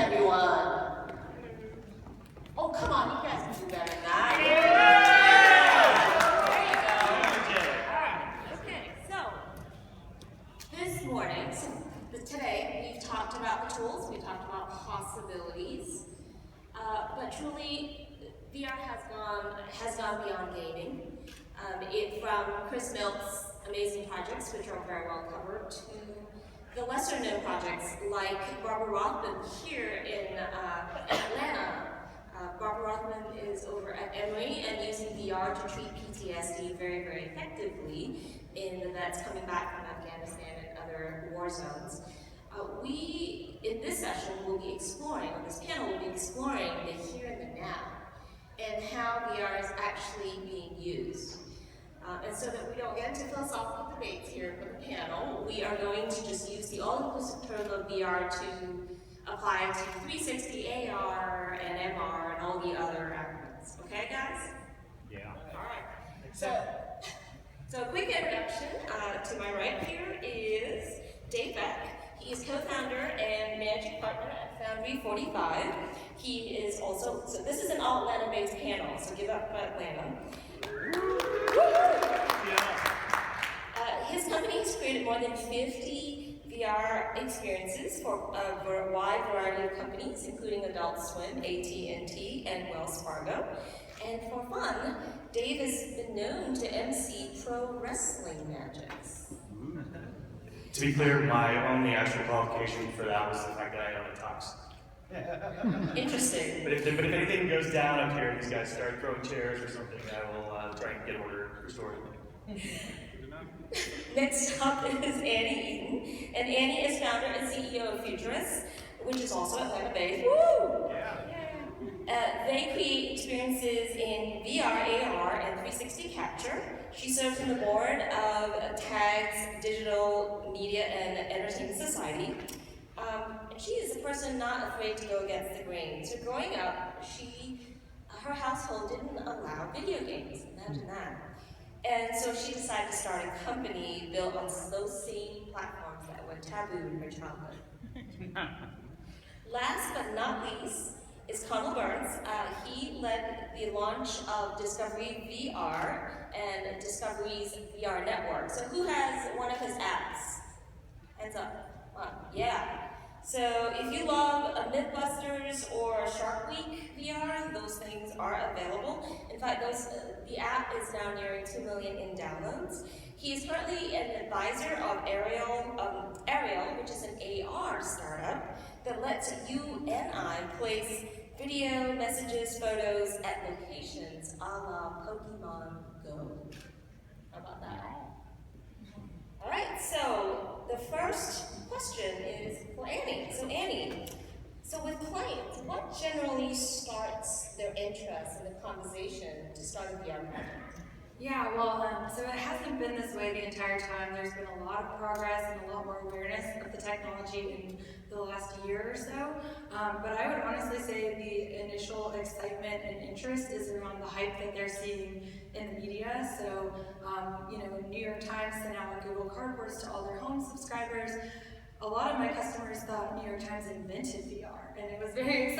everyone? Oh, come on, you guys can do better than that. There you go. Okay, so this morning, today, we've talked about the tools, we've talked about possibilities, but truly, VR has gone beyond gaming. From Chris Milt's amazing projects, which are very well covered, to the lesser known projects like Barbara Rothman here in Atlanta. Barbara Rothman is over at Emory and using VR to treat PTSD very, very effectively in the vets coming back from Afghanistan and other war zones. We, in this session, will be exploring, on this panel, will be exploring the here and the now, and how VR is actually being used. And so that we don't get into philosophical debates here for the panel, we are going to just use the all-inclusive term of VR to apply to 360, AR, and MR, and all the other acronyms. Okay, guys? Yeah. All right. So a quick introduction. To my right here is Dave Beck. He is co-founder and managing partner at Foundry 45. He is also, so this is an all Atlanta-based panel, so give up Atlanta. His company has created more than 50 VR experiences for a wide variety of companies, including Adult Swim, AT&T, and Wells Fargo. And for fun, Dave has been known to MC pro wrestling matches. To be clear, my only actual qualification for that was the fact that I own a tux. Interesting. But if anything goes down up here, these guys start throwing chairs or something, I will try and get order restored. Next up is Annie Eaton, and Annie is founder and CEO of Futurists, which is also Atlanta-based. Woo! They create experiences in VR, AR, and 360 capture. She serves on the board of TAG's Digital Media and Entertainment Society. And she is a person not afraid to go against the grain. So growing up, her household didn't allow video games. Imagine that. And so she decided to start a company built on slow-scene platforms that were taboo in her childhood. Last but not least is Conal Bryne. He led the launch of Discovery VR and Discovery's VR network. So who has one of his apps? Hands up. Yeah. So if you love a Mythbusters or Shark Week VR, those things are available. In fact, the app is now nearing 2 million in downloads. He is currently an advisor of Aireal, which is an AR startup that lets you and I place video, messages, photos at locations a la Pokemon Go. How about that? All right, so the first question is for Annie. So Annie, with clients, what generally starts their interest in the conversation to start a VR project? Yeah, well, so it hasn't been this way the entire time. There's been a lot of progress and a lot more awareness of the technology in the last year or so. But I would honestly say the initial excitement and interest is around the hype that they're seeing in the media. So, New York Times sent out Google Cardboards to all their home subscribers. A lot of my customers thought New York Times invented VR, and it was very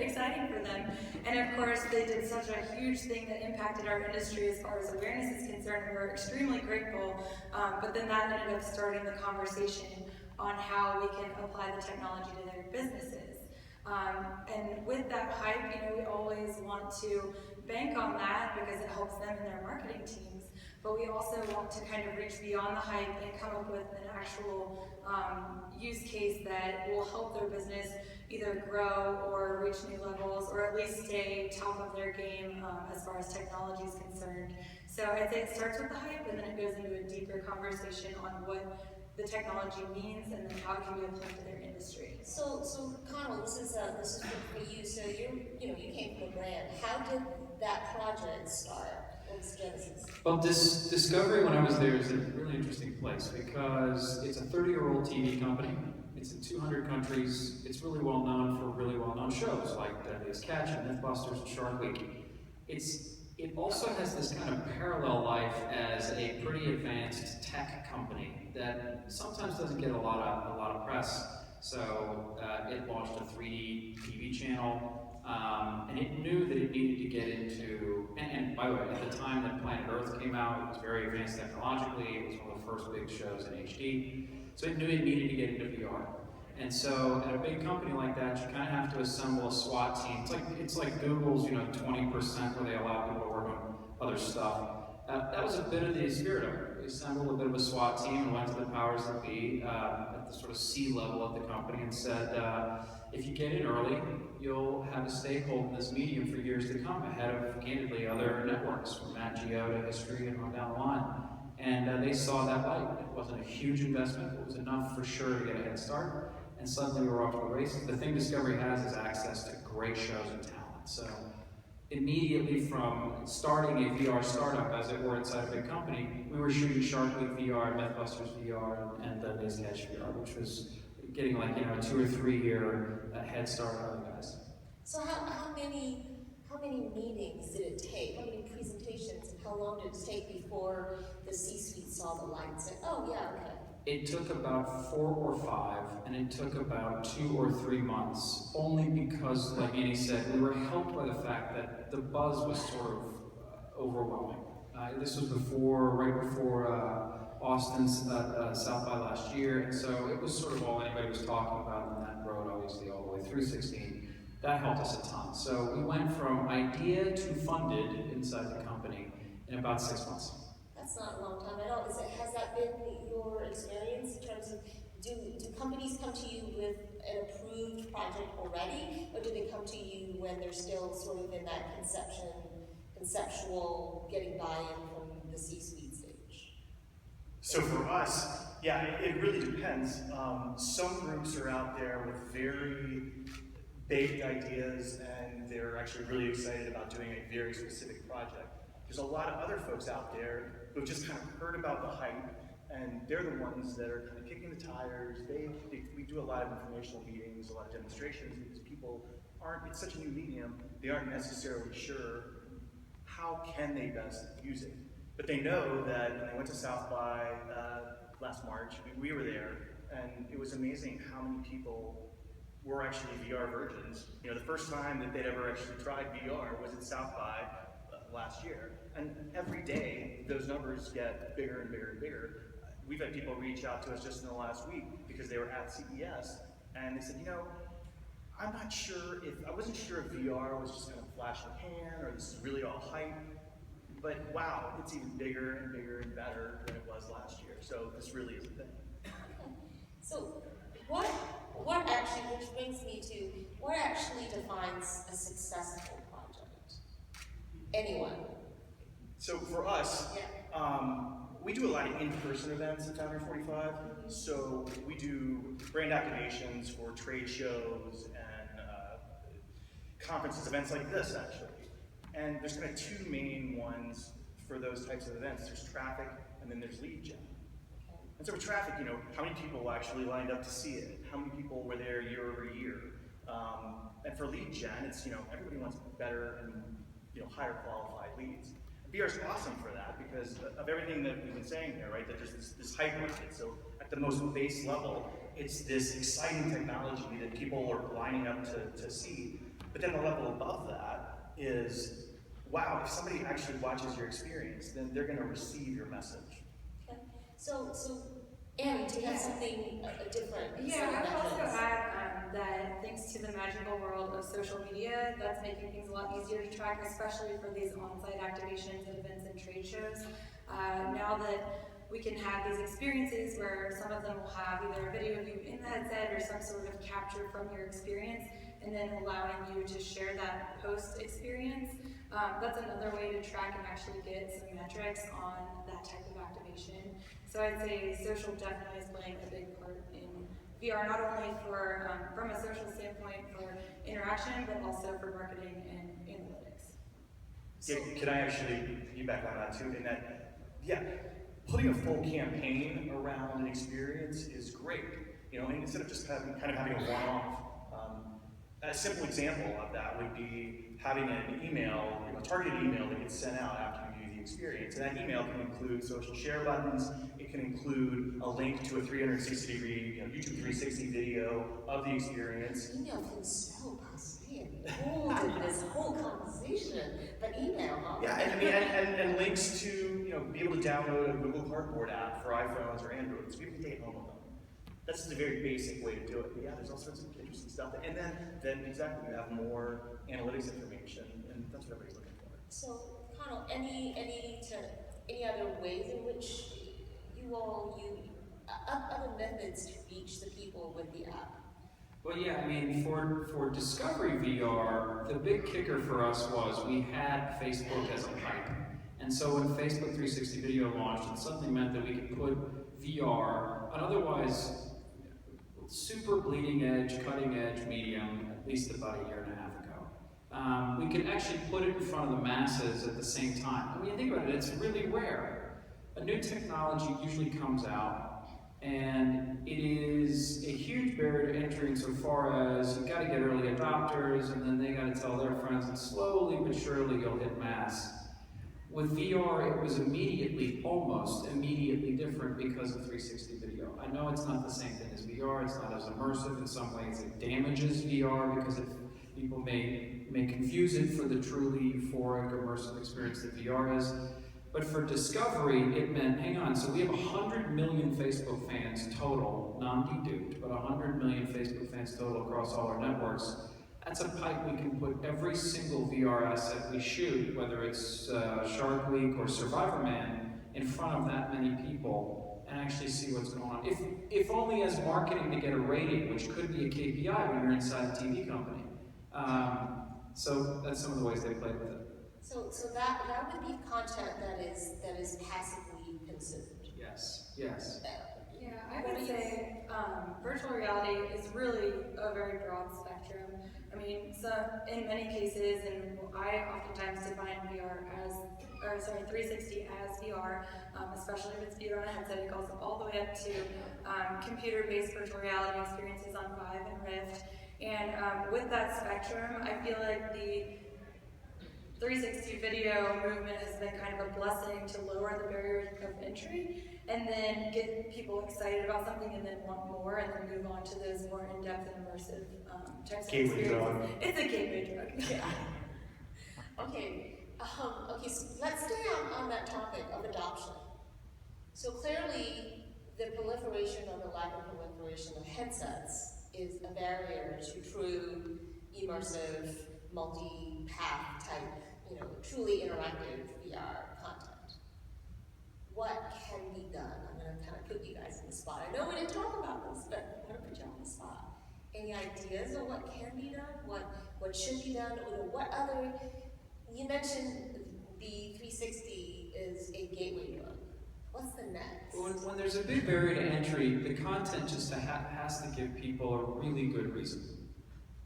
exciting for them. And of course, they did such a huge thing that impacted our industry as far as awareness is concerned, and we're extremely grateful. But then that ended up starting the conversation on how we can apply the technology to their businesses. And with that hype, we always want to bank on that because it helps them in their marketing teams. But we also want to kind of reach beyond the hype and come up with an actual use case that will help their business either grow or reach new levels, or at least stay top of their game as far as technology is concerned. So I'd say it starts with the hype, and then it goes into a deeper conversation on what the technology means and then how it can be applied to their industry. So Conal, this is good for you. So you came from a brand. How did that project start? What was the genesis? Well, Discovery, when I was there, is a really interesting place because it's a 30-year-old TV company. It's in 200 countries. It's really well known for really well-known shows like Deadliest Catch and Mythbusters and Shark Week. It also has this kind of parallel life as a pretty advanced tech company that sometimes doesn't get a lot of press. So it launched a 3D TV channel, and it knew that it needed to get into, and by the way, at the time that Planet Earth came out, it was very advanced technologically, it was one of the first big shows in HD, so it knew it needed to get into VR. And so at a big company like that, you kind of have to assemble a SWAT team. It's like Google's, 20% where they allow people to work on other stuff. That was a bit of the spirit of it. We assembled a bit of a SWAT team and went to the powers that be at the sort of C level of the company and said, if you get in early, you'll have a stakehold in this medium for years to come, ahead of, candidly, other networks, from Nat Geo to History and on down the line. And they saw that light. It wasn't a huge investment, but it was enough for sure to get a head start. And suddenly we were off to the races. The thing Discovery has is access to great shows and talent. So immediately from starting a VR startup, as it were, inside a big company, we were shooting Shark Week VR, Mythbusters VR, and Days Catch VR, which was getting like, a 2 or 3 year head start on other guys. So how many meetings did it take? How many presentations, and how long did it take before the C-suite saw the light and said, oh yeah, okay? It took about 4 or 5, and it took about 2 or 3 months, only because, like Annie said, we were helped by the fact that the buzz was sort of overwhelming. This was right before Austin's South by last year, and so it was sort of all anybody was talking about, and that rode obviously all the way through 16. That helped us a ton. So we went from idea to funded inside the company in about 6 months. That's not a long time at all. Has that been your experience in terms of, do companies come to you with an approved project already, or do they come to you when they're still sort of in that conceptual getting buy-in from the C-suite stage? So for us, yeah, it really depends. Some groups are out there with very baked ideas, and they're actually really excited about doing a very specific project. There's a lot of other folks out there who've just kind of heard about the hype, and they're the ones that are kind of kicking the tires. We do a lot of informational meetings, a lot of demonstrations, because people it's such a new medium, they aren't necessarily sure how can they best use it. But they know that when they went to South by last March, we were there, and it was amazing how many people were actually VR virgins. The first time that they'd ever actually tried VR was at South by last year. And every day, those numbers get bigger and bigger and bigger. We've had people reach out to us just in the last week because they were at CES, and they said, I wasn't sure if VR was just kind of flash in the pan, or this is really all hype, but wow, it's even bigger and bigger and better than it was last year. So this really is a thing. So what actually defines a successful project? Anyone? So for us, we do a lot of in-person events at Founder 45. So we do brand activations for trade shows and conferences, events like this actually. And there's kind of 2 main ones for those types of events. There's traffic, and then there's lead gen. And so with traffic, how many people actually lined up to see it? How many people were there year over year? And for lead gen, it's, everybody wants better and, higher qualified leads. VR is awesome for that because of everything that we've been saying here, right? That there's this hype around it. So at the most base level, it's this exciting technology that people are lining up to see. But then the level above that is, wow, if somebody actually watches your experience, then they're going to receive your message. Okay. So Annie, do you have something different? Yeah, I would also add that thanks to the magical world of social media, that's making things a lot easier to track, especially for these on-site activations and events and trade shows. Now that we can have these experiences where some of them will have either a video of you in the headset or some sort of capture from your experience, and then allowing you to share that post-experience, that's another way to track and actually get some metrics on that type of activation. So I'd say social definitely is playing a big part in VR, not only for from a social standpoint for interaction, but also for marketing and analytics. Yeah, can I actually piggyback on that too? In that, yeah, putting a full campaign around an experience is great. And instead of just kind of having a one-off. A simple example of that would be having an email, a targeted email that gets sent out after you view experience. And that email can include social share buttons. It can include a link to a 360-degree, YouTube 360 video of the experience. Email feels so passe and old in this whole conversation, but email, huh? Yeah, and I mean, and links to be able to download a Google Cardboard app for iPhones or Androids. People can take home with them. That's just a very basic way to do it. But yeah, there's all sorts of interesting stuff. And then exactly, you have more analytics information, and that's what everybody's looking for. So, Conal, any other ways in which you all use other methods to reach the people with the app? Well, yeah, I mean, for Discovery VR, the big kicker for us was we had Facebook as a pipe. And so when Facebook 360 Video launched, it suddenly meant that we could put VR, an otherwise super bleeding edge, cutting edge medium, at least about a year and a half ago. We could actually put it in front of the masses at the same time. I mean, think about it, it's really rare. A new technology usually comes out, and it is a huge barrier to entry insofar as you've got to get early adopters, and then they got to tell their friends, and slowly but surely you'll hit mass. With VR, it was almost immediately different because of 360 video. I know it's not the same thing as VR, it's not as immersive. In some ways it damages VR because people may confuse it for the truly euphoric, immersive experience that VR is. But for Discovery, it meant, hang on, so we have 100 million Facebook fans total, non-deduped, but 100 million Facebook fans total across all our networks. That's a pipe we can put every single VR asset we shoot, whether it's Shark Week or Survivor Man, in front of that many people and actually see what's going on. If only as marketing to get a rating, which could be a KPI when you're inside a TV company. So that's some of the ways they played with it. So that would be content that is passively consumed. Yes. Yeah, I would say virtual reality is really a very broad spectrum. I mean, so in many cases, and I oftentimes define 360 as VR, especially if it's viewed on a headset. It goes all the way up to computer-based virtual reality experiences on Vive and Rift. And with that spectrum, I feel like the 360 video movement has been kind of a blessing to lower the barrier of entry and then get people excited about something and then want more and then move on to those more in-depth and immersive types of experiences. It's a gateway drug. Yeah. Okay, so let's stay on that topic of adoption. So clearly, the proliferation or the lack of proliferation of headsets is a barrier to true immersive, multi-path type, truly interactive VR content. What can be done? I'm going to kind of put you guys in the spot. I know we didn't talk about this, but I'm going to put you on the spot. Any ideas of what can be done? What should be done? Or what other? You mentioned the 360 is a gateway drug. What's the next? When there's a big barrier to entry, the content just has to give people a really good reason.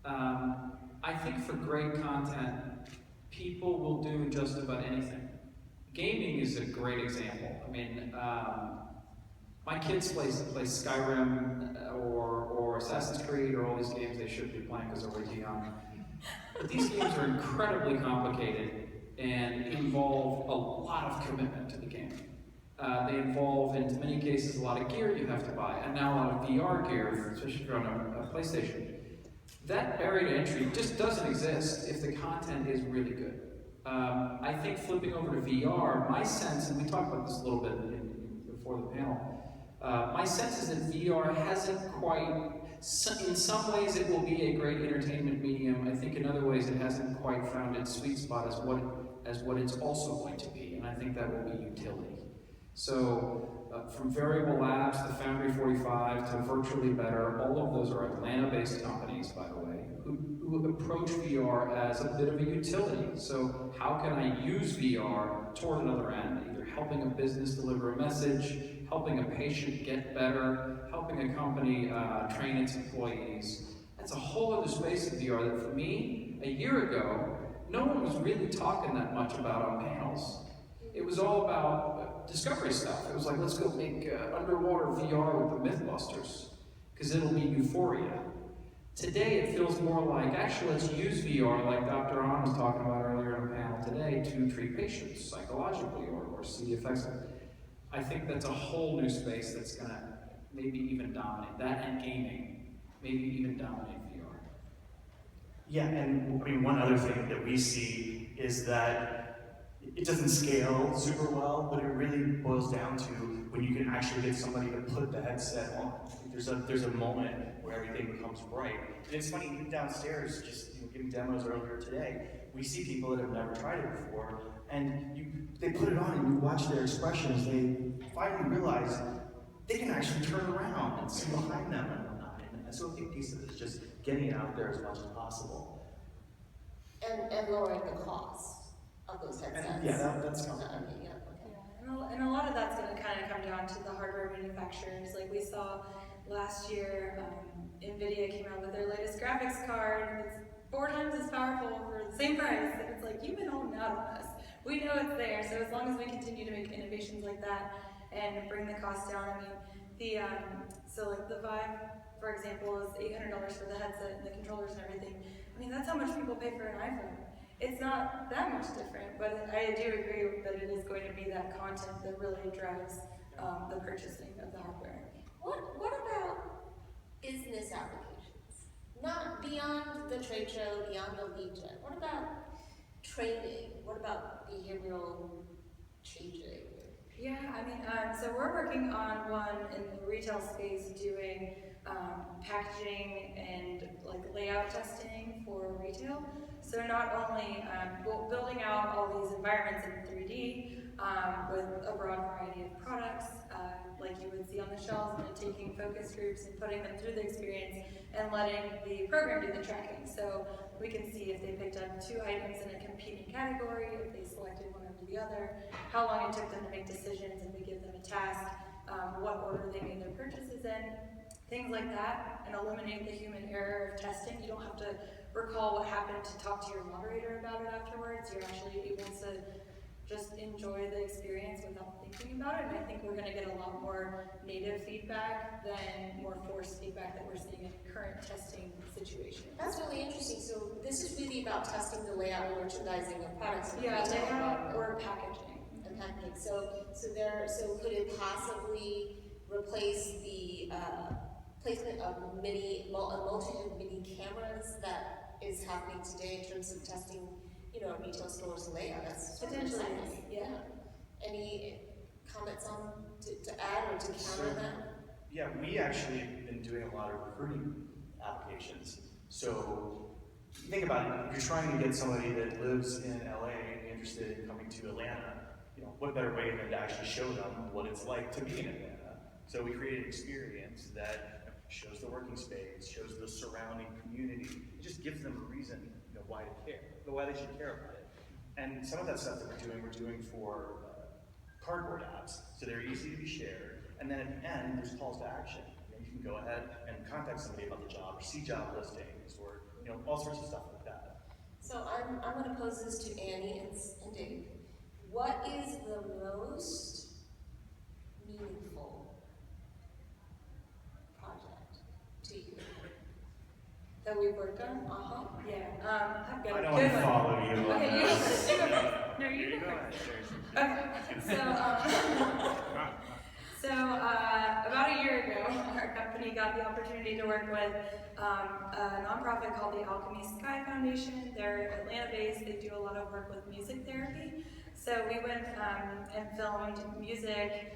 I think for great content, people will do just about anything. Gaming is a great example. I mean, my kids play Skyrim or Assassin's Creed or all these games they shouldn't be playing because they're way too young. But these games are incredibly complicated and involve a lot of commitment to the game. They involve, in many cases, a lot of gear you have to buy, and now a lot of VR gear, especially if you're on a PlayStation. That barrier to entry just doesn't exist if the content is really good. I think flipping over to VR, my sense, and we talked about this a little bit before the panel, my sense is that VR hasn't quite, in some ways it will be a great entertainment medium. I think in other ways it hasn't quite found its sweet spot as what it's also going to be, and I think that will be utility. So, from Variable Labs to Foundry 45 to Virtually Better, all of those are Atlanta-based companies, by the way, who approach VR as a bit of a utility. So, how can I use VR toward another end, either helping a business deliver a message, helping a patient get better, helping a company train its employees. That's a whole other space of VR that for me, a year ago, no one was really talking that much about on panels. It was all about discovery stuff. It was like, let's go make underwater VR with the Mythbusters, because it'll be euphoria. Today it feels more like, actually let's use VR like Dr. Ahn was talking about earlier in a panel today to treat patients psychologically or see the effects of it. I think that's a whole new space that's going to maybe even dominate, that and gaming, maybe even dominate VR. Yeah, and I mean, one other thing that we see is that it doesn't scale super well, but it really boils down to when you can actually get somebody to put the headset on. There's a moment where everything becomes bright. And it's funny, even downstairs, just giving demos earlier today, we see people that have never tried it before, and they put it on and you watch their expressions, they finally realize they can actually turn around and see behind them and whatnot. And so a big piece of it is just getting it out there as much as possible. And lowering the cost of those headsets. And yeah, that's coming. Yeah, okay. Yeah, and a lot of that's going to kind of come down to the hardware manufacturers. Like we saw last year, NVIDIA came out with their latest graphics card. It's 4 times as powerful for the same price. And it's like, you've been holding out on us. We know it's there. So as long as we continue to make innovations like that and bring the cost down, I mean, so like the Vive, for example, is $800 for the headset and the controllers and everything. I mean, that's how much people pay for an iPhone. It's not that much different, but I do agree that it is going to be that content that really drives the purchasing of the hardware. What about business applications? Not beyond the trade show, beyond the lead gen. What about training? What about behavioral changing? Yeah, I mean, so we're working on one in the retail space doing packaging and like layout testing for retail. So not only building out all these environments in 3D with a broad variety of products, like you would see on the shelves, and then taking focus groups and putting them through the experience and letting the program do the tracking. So we can see if they picked up 2 items in a competing category, if they selected one over the other, how long it took them to make decisions, and we give them a task, what order they made their purchases in, things like that, and eliminate the human error of testing. You don't have to recall what happened to talk to your moderator about it afterwards. You're actually able to just enjoy the experience without thinking about it, and I think we're going to get a lot more native feedback than more forced feedback that we're seeing in current testing situations. That's really interesting. So this is really about testing the layout and merchandising of products. Yeah, layout or packaging. And packaging. So could it possibly replace the placement of a multitude of mini cameras that is happening today in terms of testing, retail stores layout? That's potentially, yeah. Any comments on to add or to counter that? Yeah, we actually have been doing a lot of recruiting applications. So think about it, if you're trying to get somebody that lives in LA and interested in coming to Atlanta, what better way than to actually show them what it's like to be in Atlanta? So we created an experience that shows the working space, shows the surrounding community. It just gives them a reason, why to care, why they should care about it. And some of that stuff that we're doing for cardboard apps, so they're easy to be shared. And then at the end, there's calls to action. You can go ahead and contact somebody about the job, or see job listings, or all sorts of stuff like that. So I'm going to pose this to Annie and Dave. What is the most meaningful project to you That we've worked on? Yeah. I've got I a don't good want to one. follow you. Okay, you go first. No, you go first. Okay, so about a year ago, our company got the opportunity to work with a nonprofit called the Alchemy Sky Foundation. They're Atlanta-based. They do a lot of work with music therapy. So we went and filmed music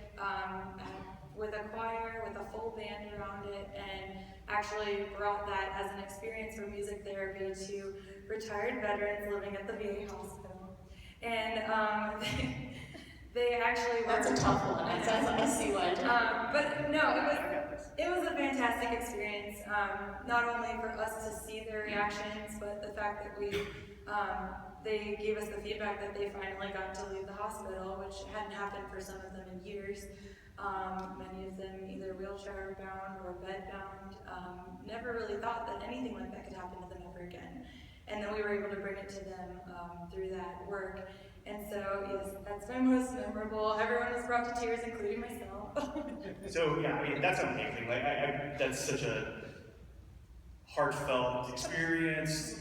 with a choir, with a full band around it, and actually brought that as an experience for music therapy to retired veterans living at the VA hospital. And they actually were— That's a tough one. I see why. But no, it was a fantastic experience, not only for us to see their reactions, but the fact that they gave us the feedback that they finally got to leave the hospital, which hadn't happened for some of them in years. Many of them either wheelchair bound or bed bound, never really thought that anything like that could happen to them ever again. And then we were able to bring it to them through that work. And so, yes, that's my most memorable. Everyone was brought to tears, including myself. So yeah, I mean, that's amazing. Like, that's such a heartfelt experience.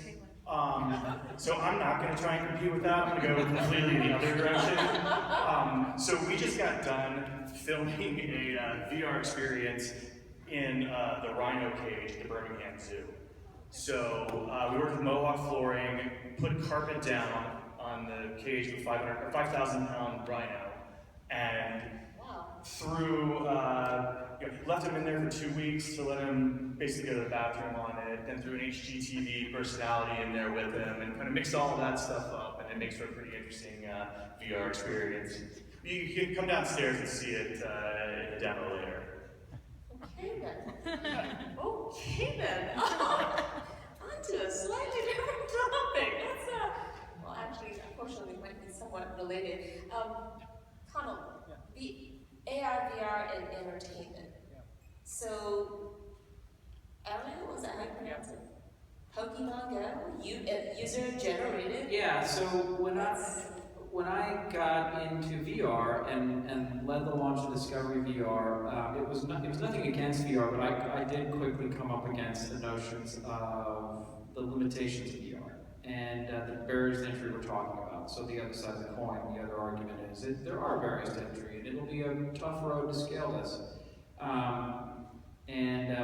So I'm not going to try and compete with that. I'm going to go completely the other direction. So we just got done filming a VR experience in the rhino cage at the Birmingham Zoo. So we worked with Mohawk flooring, put carpet down on the cage with 5,000-pound rhino, and through, left him in there for 2 weeks to let him basically go to the bathroom on it, then threw an HGTV personality in there with him, and kind of mixed all of that stuff up, and it makes for a pretty interesting VR experience. You can come downstairs and see it in the demo later. Okay then. Okay then. On to a slightly different topic. That's well, actually, unfortunately, it might be somewhat related. Conal, the AR, VR, and entertainment. So, Aireal, is that how you pronounce it? Pokemon Go, user generated. Yeah. So when I got into VR and led the launch of Discovery VR, it was nothing against VR, but I did quickly come up against the notions of the limitations of VR and the barriers to entry we're talking about. So the other side of the coin, the other argument is that there are barriers to entry, and it'll be a tough road to scale this.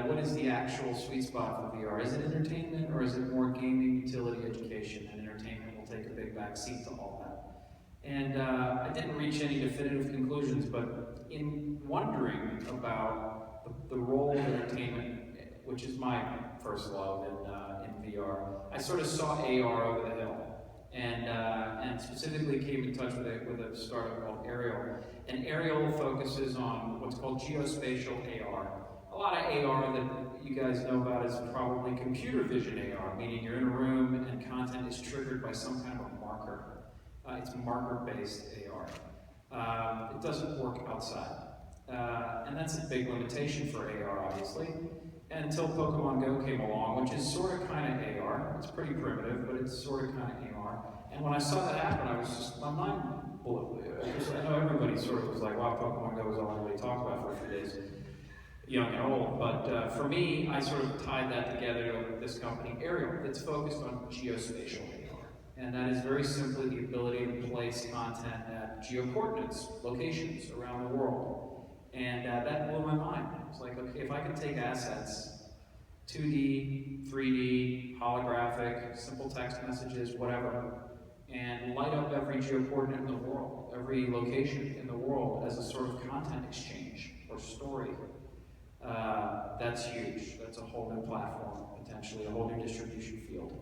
What is the actual sweet spot for VR? Is it entertainment, or is it more gaming, utility, education? And entertainment will take a big backseat to all that. And I didn't reach any definitive conclusions, but in wondering about the role of entertainment, which is my first love in VR, I sort of saw AR over the hill, and specifically came in touch with a startup called Aireal. And Aireal focuses on what's called geospatial AR. A lot of AR that you guys know about is probably computer vision AR, meaning you're in a room and content is triggered by some kind of a marker. It's marker-based AR. It doesn't work outside. And that's a big limitation for AR, obviously. Until Pokemon Go came along, which is sort of kind of AR. It's pretty primitive, but it's sort of kind of AR. And when I saw that happen, I was just, my mind blew. I know everybody sort of was like, wow, Pokemon Go was all anybody talked about for a few days, young and old. But for me, I sort of tied that together with this company, Aireal, that's focused on geospatial AR. And that is very simply the ability to place content at geocoordinates, locations around the world. And that blew my mind. It's like, okay, if I can take assets, 2D, 3D, holographic, simple text messages, whatever, and light up every geocoordinate in the world, every location in the world as a sort of content exchange or story, that's huge. That's a whole new platform, potentially, a whole new distribution field.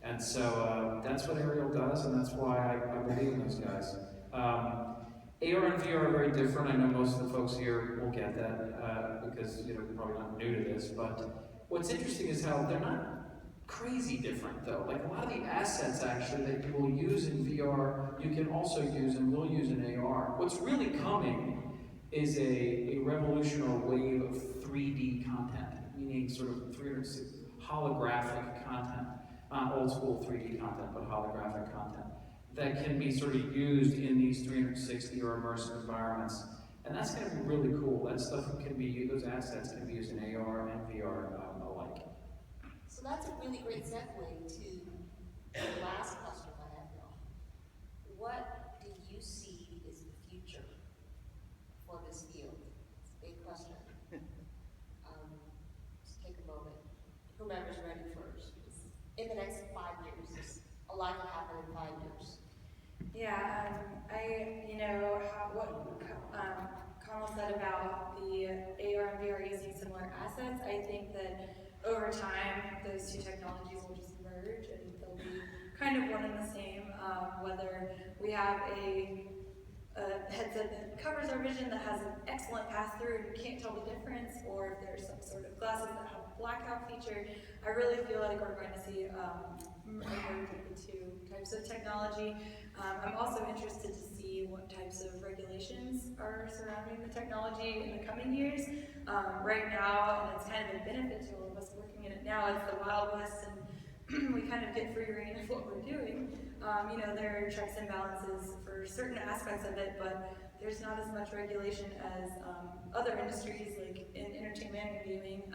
And so that's what Aireal does, and that's why I believe in those guys. AR and VR are very different. I know most of the folks here will get that because you're probably not new to this. But what's interesting is how they're not crazy different, though. Like a lot of the assets actually that you will use in VR, you can also use and will use in AR. What's really coming is a revolutionary wave of 3D content, meaning sort of 360 holographic content. Not old school 3D content, but holographic content that can be sort of used in these 360 or immersive environments. And that's going to be really cool. That stuff can be used, those assets can be used in AR and VR alike. So that's a really great segue to the last question I have now. What do you see is the future for this field? It's a big question. Just take a moment. Whomever's ready first. In the next 5 years, a lot can happen in 5 years. Yeah, what Conal said about the AR and VR using similar assets, I think that over time, those two technologies will just merge and they'll be kind of one and the same, whether we have a headset that covers our vision that has an excellent pass-through and you can't tell the difference, or if there's some sort of glasses that have a blackout feature. I really feel like we're going to see a merge of the two types of technology. I'm also interested to see what types of regulations are surrounding the technology in the coming years. Right now, and it's kind of a benefit to all of us working in it now, it's the Wild West, and we kind of get free reign of what we're doing. There are checks and balances for certain aspects of it, but there's not as much regulation as other industries like in entertainment and gaming.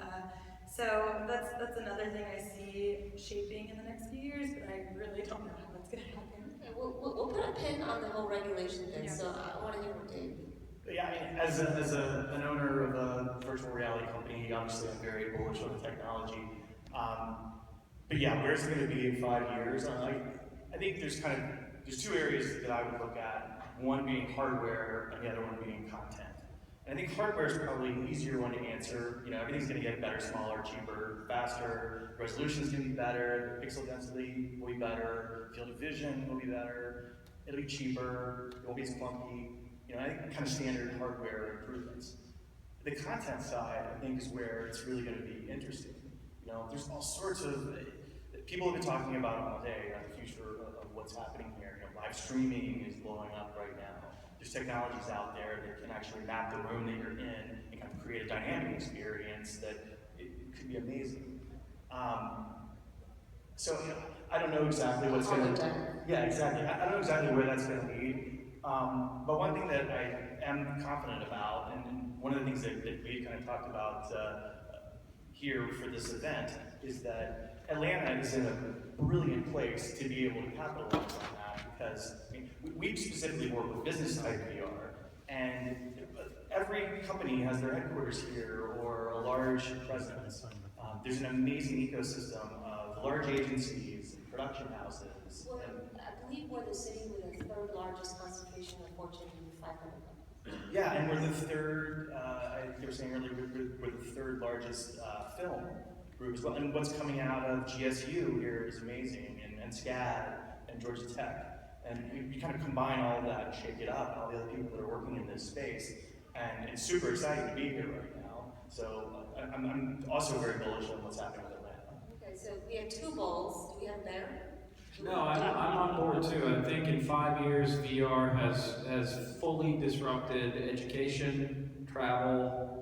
So that's another thing I see shaping in the next few years, but I really don't know how it's going to happen. Okay, we'll put a pin on the whole regulation thing, Yeah. so I want to hear from Dave. Yeah, I mean, as an owner of a virtual reality company, obviously I'm very bullish on the technology. But yeah, where's it going to be in 5 years? I think there's two areas that I would look at. One being hardware, and the other one being content. And I think hardware is probably an easier one to answer. You know, everything's going to get better, smaller, cheaper, faster. Resolution's going to be better. Pixel density will be better. Field of vision will be better. It'll be cheaper. It won't be as clunky. You know, I think kind of standard hardware improvements. The content side, I think, is where it's really going to be interesting. You know, there's all sorts of people have been talking about all day about the future of what's happening here. You know, live streaming is blowing up right now. There's technologies out there that can actually map the room that you're in and kind of create a dynamic experience that it could be amazing. So you know, I don't know exactly what's going to. Yeah, exactly. I don't know exactly where that's going to lead. But one thing that I am confident about, and one of the things that we kind of talked about here for this event, is that Atlanta is in a brilliant place to be able to capitalize on that, because I mean, we specifically work with business-type VR, and every company has their headquarters here or a large presence. There's an amazing ecosystem of large agencies and production houses. Well, I believe we're the city with the third largest concentration of Fortune 500 companies. Yeah, and we're the third, I think they were saying earlier, we're the third largest film group as well. And what's coming out of GSU here is amazing, and SCAD, and Georgia Tech. And we kind of combine all of that and shake it up, and all the other people that are working in this space. And it's super exciting to be here right now. So I'm also very bullish on what's happening with Atlanta. Okay, so we have two bowls. Do we have better? No, I'm on board too. I think in 5 years, VR has fully disrupted education, travel,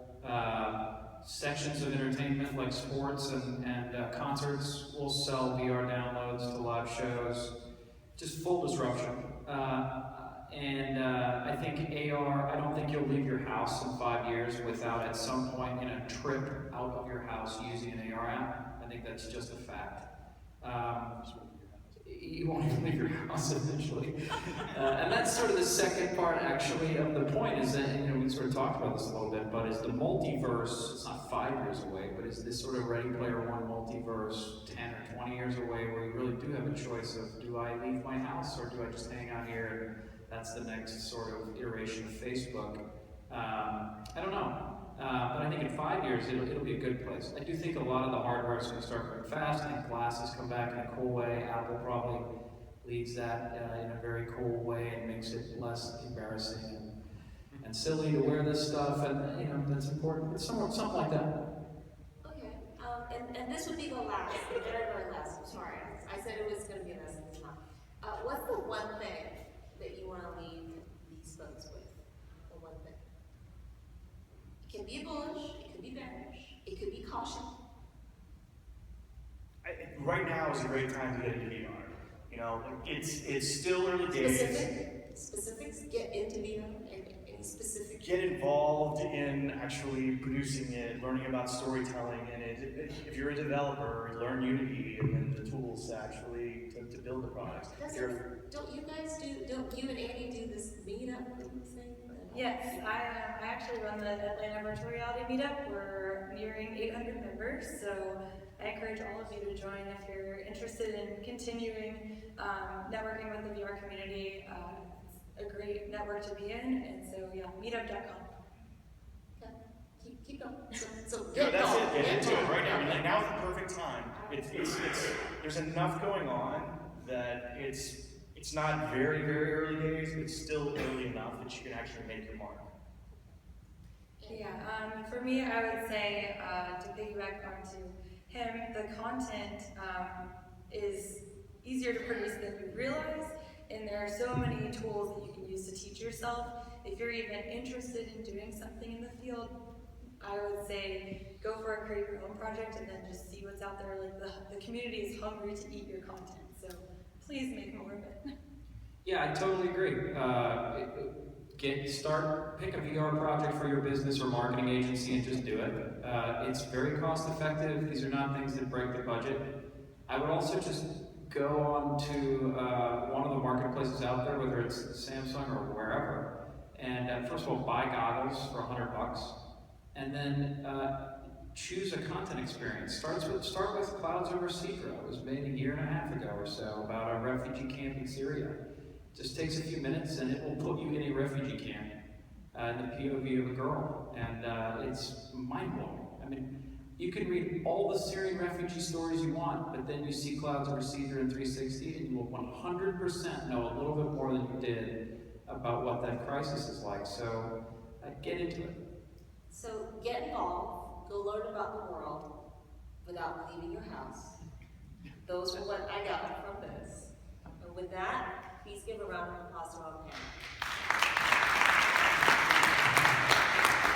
sections of entertainment like sports and concerts will sell VR downloads to live shows. Just full disruption. I think AR, I don't think you'll leave your house in 5 years without at some point in a trip out of your house using an AR app. I think that's just a fact. You won't even leave your house eventually. And that's sort of the second part, actually, of the point is that, you know, we sort of talked about this a little bit, but is the multiverse, it's not 5 years away, but is this sort of Ready Player One multiverse 10 or 20 years away where you really do have a choice of, do I leave my house or do I just hang out here and that's the next sort of iteration of Facebook? I don't know. But I think in 5 years, it'll be a good place. I do think a lot of the hardware is going to start going fast. I think glasses come back in a cool way. Apple probably leads that in a very cool way and makes it less embarrassing and silly to wear this stuff. And you know that's important. It's something like that. Okay. And this would be the last, the very, very last. I'm sorry. I said it was going to be less than time. What's the one thing that you want to leave these folks with? The one thing. It can be bullish, it could be bearish, it could be caution. Right now is a great time to get into VR. You know, it's still early days. Specifics, get into VR, and any specific. Get involved in actually producing it, learning about storytelling in it. If you're a developer, learn Unity and the tools to actually to build the products. Don't you and Annie do this meetup thing? Yes, I actually run the Atlanta Virtual Reality Meetup. We're nearing 800 members, so I encourage all of you to join if you're interested in continuing networking with the VR community. It's a great network to be in, and so yeah, meetup.com. Okay, keep going. So No, that's it. Get into it right now. I mean, like, now is the perfect time. There's enough going on that it's not very, very early days, but it's still early enough that you can actually make your mark. Yeah, for me, I would say, to piggyback onto him, the content is easier to produce than you realize, and there are so many tools that you can use to teach yourself. If you're even interested in doing something in the field, I would say go for a create your own project and then just see what's out there. Like the community is hungry to eat your content, so please make more of it. Yeah, I totally agree. pick a VR project for your business or marketing agency and just do it. It's very cost effective. These are not things that break the budget. I would also just go on to one of the marketplaces out there, whether it's Samsung or wherever, and first of all, buy goggles for $100, and then choose a content experience. Start with Clouds Over Cedar. It was made a year and a half ago or so about a refugee camp in Syria. Just takes a few minutes and it will put you in a refugee camp in the POV of a girl, and it's mind-blowing. I mean, you can read all the Syrian refugee stories you want, but then you see Clouds Over Cedar in 360 and you will 100% know a little bit more than you did about what that crisis is like. So get into it. So get involved, go learn about the world without leaving your house. Those are what I got from this. And with that, please give a round of applause to our panel.